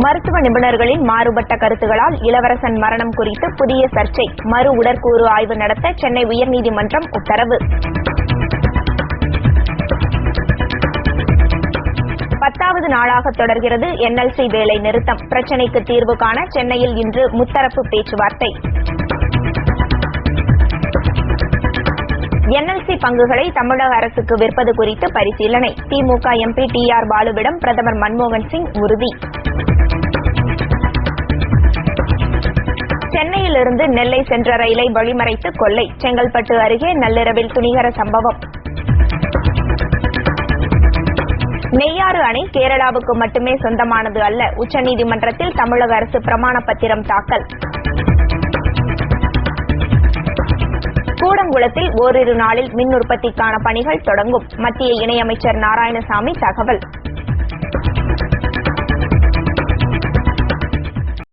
மருத்துவ நிபுணர்களின் மாறுபட்ட கருத்துகளால் இளவரசன் மரணம் குறித்து புதிய சர்ச்சை. மறு உடற்கூறு ஆய்வு நடத்த சென்னை உயர்நீதிமன்றம் உத்தரவு. 10வது நாளாக தொடர்கிறது NLC வேலை நிறுத்தம். பிரச்சினைக்கு தீர்வு காண சென்னையில் இன்று முத்தரப்பு பேச்சுவார்த்தை. NLC பங்குகளை தமிழக அரசுக்கு விற்பது குறித்து பரிசீலனை. திமுக MP TR பாலுவிடம் பிரதமர் மன்மோகன் சிங் உறுதி. சென்னையிலிருந்து நெல்லை சென்ற ரயிலை வழிமறைத்து கொள்ளை. செங்கல்பட்டு அருகே நள்ளிரவில் துணிகர சம்பவம். நெய்யாறு அணை கேரளாவுக்கு மட்டுமே சொந்தமானது அல்ல. உச்சநீதிமன்றத்தில் தமிழக அரசு பிரமாண பத்திரம் தாக்கல். கூடங்குளத்தில் ஓரிரு நாளில் மின் உற்பத்திக்கான பணிகள் தொடங்கும். மத்திய இணையமைச்சர் நாராயணசாமி தகவல்.